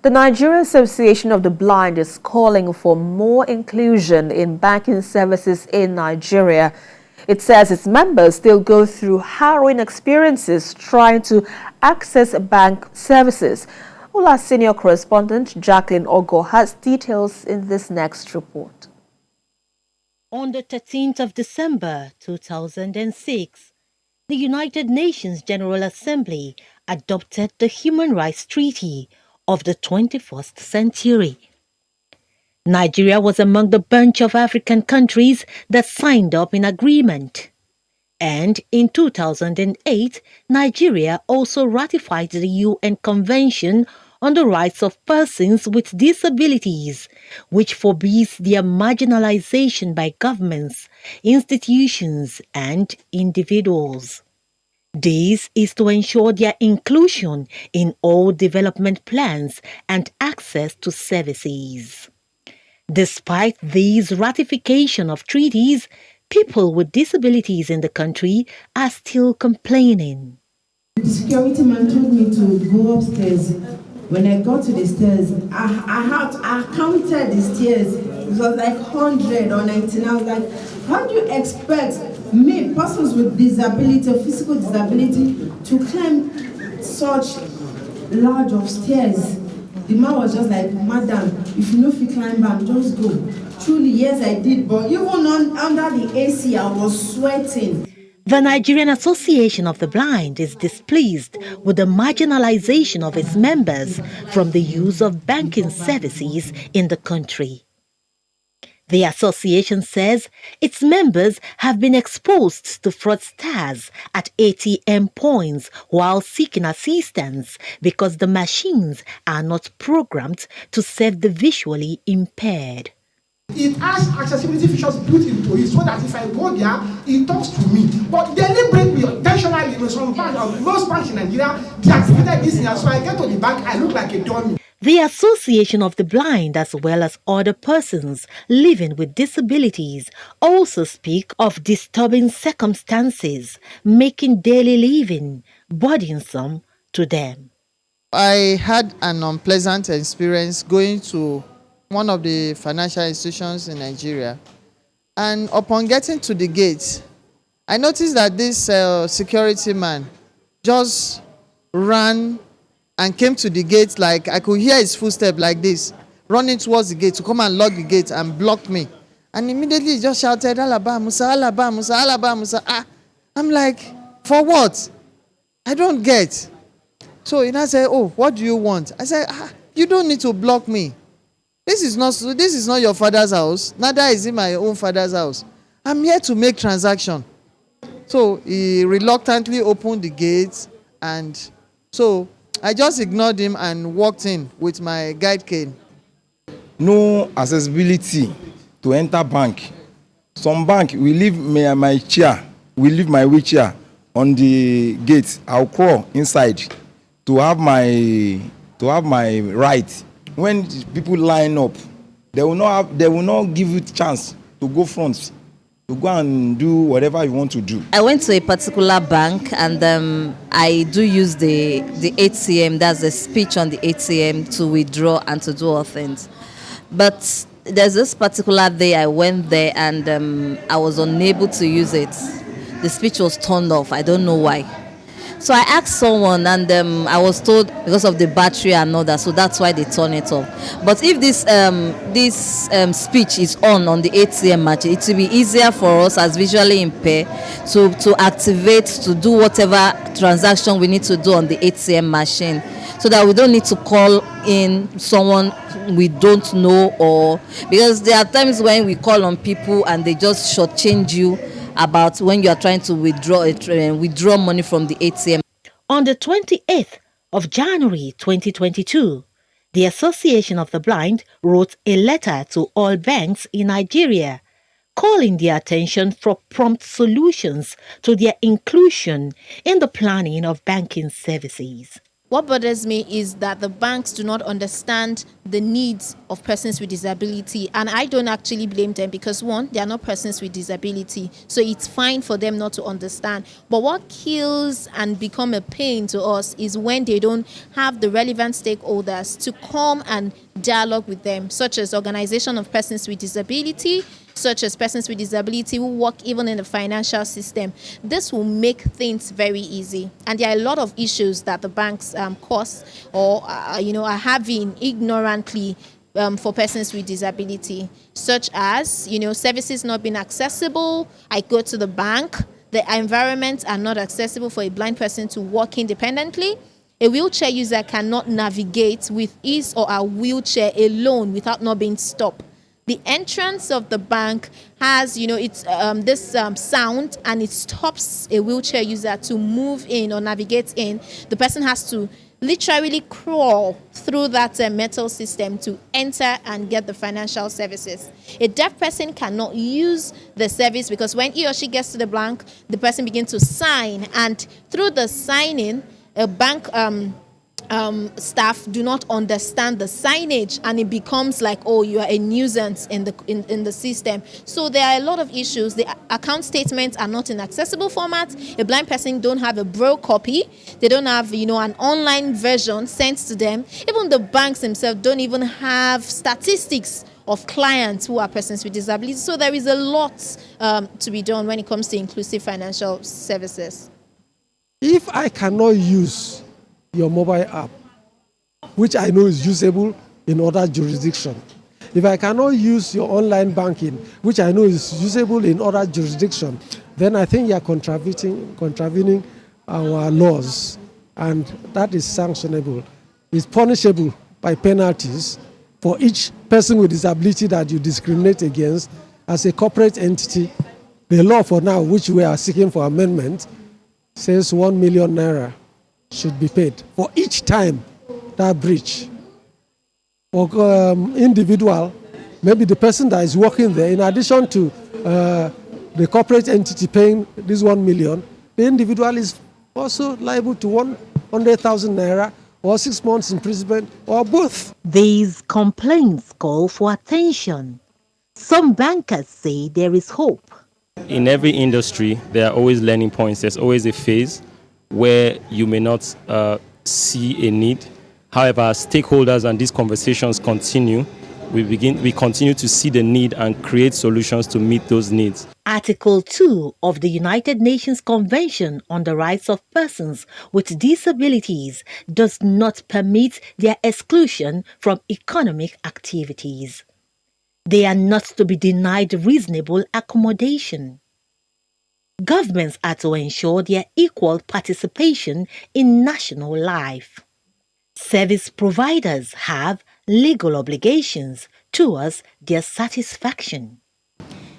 The Nigerian Association of the Blind is calling for more inclusion in banking services in Nigeria. It says its members still go through harrowing experiences trying to access bank services. Ula senior correspondent Jacqueline Ogo has details in this next report. On the 13th of December 2006, the United Nations General Assembly adopted the Human Rights Treaty of the 21st century. Nigeria was among the bunch of African countries that signed up in agreement. And in 2008, Nigeria also ratified the UN Convention on the Rights of Persons with Disabilities, which forbids their marginalization by governments, institutions, and individuals. This is to ensure their inclusion in all development plans and access to services. Despite these ratification of treaties, people with disabilities in the country are still complaining. The security man told me to go upstairs. When I got to the stairs, I counted the stairs. It was like 100 or 19. I was like, how do you expect me, persons with disability or physical disability, to climb such large of stairs? The man was just like, madam, if you know if you climb back, just go. Truly, yes, I did, but even under the AC, I was sweating. The Nigerian Association of the Blind is displeased with the marginalization of its members from the use of banking services in the country. The association says its members have been exposed to fraudsters at ATM points while seeking assistance because the machines are not programmed to serve the visually impaired. It has accessibility features built into it so that if I go there, it talks to me. But they didn't bring me intentionally in some banks, most banks in Nigeria, they activated this year. So I get to the bank, I look like a dummy. The Association of the Blind, as well as other persons living with disabilities, also speak of disturbing circumstances, making daily living burdensome to them. I had an unpleasant experience going to one of the financial institutions in Nigeria, and upon getting to the gate, I noticed that this security man just ran and came to the gate. Like I could hear his footsteps like this, running towards the gate to come and lock the gate and block me. And immediately he just shouted, Alaba Musa, Alaba Musa, Alaba Musa. I'm like, for what? I don't get. So he now said, oh, what do you want? I said, you don't need to block me. This is not your father's house, neither is it my own father's house. I'm here to make transaction. So he reluctantly opened the gate, and so I just ignored him and walked in with my guide cane. No accessibility to enter bank. Some bank, we leave my chair, we leave my wheelchair on the gate. I'll crawl inside to have my right. When people line up, they will not give you chance to go front, to go and do whatever you want to do. I went to a particular bank, and I do use the ATM, that's the speech on the ATM, to withdraw and to do all things. But there's this particular day I went there and I was unable to use it. The speech was turned off. I don't know why. So I asked someone, and I was told because of the battery and all that, so that's why they turn it off. But if this speech is on the ATM machine, it will be easier for us as visually impaired to activate, to do whatever transaction we need to do on the ATM machine, so that we don't need to call in someone we don't know, or because there are times when we call on people and they just shortchange you about when you are trying to withdraw money from the ATM. On the 28th of January 2022, the Association of the Blind wrote a letter to all banks in Nigeria, calling their attention for prompt solutions to their inclusion in the planning of banking services. What bothers me is that the banks do not understand the needs of persons with disability. And I don't actually blame them because, one, they are not persons with disability. So it's fine for them not to understand. But what kills and become a pain to us is when they don't have the relevant stakeholders to come and dialogue with them, such as Organization of Persons with Disability, such as persons with disability who work even in the financial system. This will make things very easy. And there are a lot of issues that the banks cause or are having ignorantly for persons with disability, such as services not being accessible. I go to the bank, the environments are not accessible for a blind person to walk independently. A wheelchair user cannot navigate with his or her wheelchair alone without not being stopped. The entrance of the bank has, this sound, and it stops a wheelchair user to move in or navigate in. The person has to literally crawl through that metal system to enter and get the financial services. A deaf person cannot use the service because when he or she gets to the bank, the person begins to sign, and through the signing, a bank staff do not understand the signage, and it becomes like, oh, you are a nuisance in the system. So there are a lot of issues. The account statements are not in accessible format. A blind person don't have a braille copy. They don't have an online version sent to them. Even the banks themselves don't even have statistics of clients who are persons with disabilities. So there is a lot to be done when it comes to inclusive financial services. If I cannot use your mobile app, which I know is usable in other jurisdictions, if I cannot use your online banking, which I know is usable in other jurisdictions, then I think you are contravening our laws, and that is sanctionable. It's punishable by penalties for each person with disability that you discriminate against as a corporate entity. The law for now, which we are seeking for amendment, says 1 million naira should be paid for each time that breach. For individual, maybe the person that is working there, in addition to the corporate entity paying this 1 million, the individual is also liable to 100,000 naira or 6 months imprisonment or both. These complaints call for attention. Some bankers say there is hope. In every industry, there are always learning points. There's always a phase where you may not see a need. However, as stakeholders and these conversations continue, we continue to see the need and create solutions to meet those needs. Article 2 of the United Nations Convention on the Rights of Persons with Disabilities does not permit their exclusion from economic activities. They are not to be denied reasonable accommodation. Governments are to ensure their equal participation in national life. Service providers have legal obligations towards their satisfaction.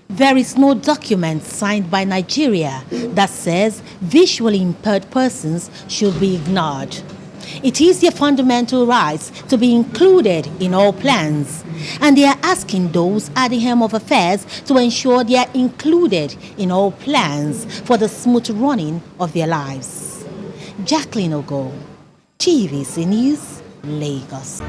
There is no document signed by Nigeria that says visually impaired persons should be ignored. It is their fundamental rights to be included in all plans, and they are asking those at the helm of affairs to ensure they are included in all plans for the smooth running of their lives. Jacqueline Ogo, TVC News, Lagos.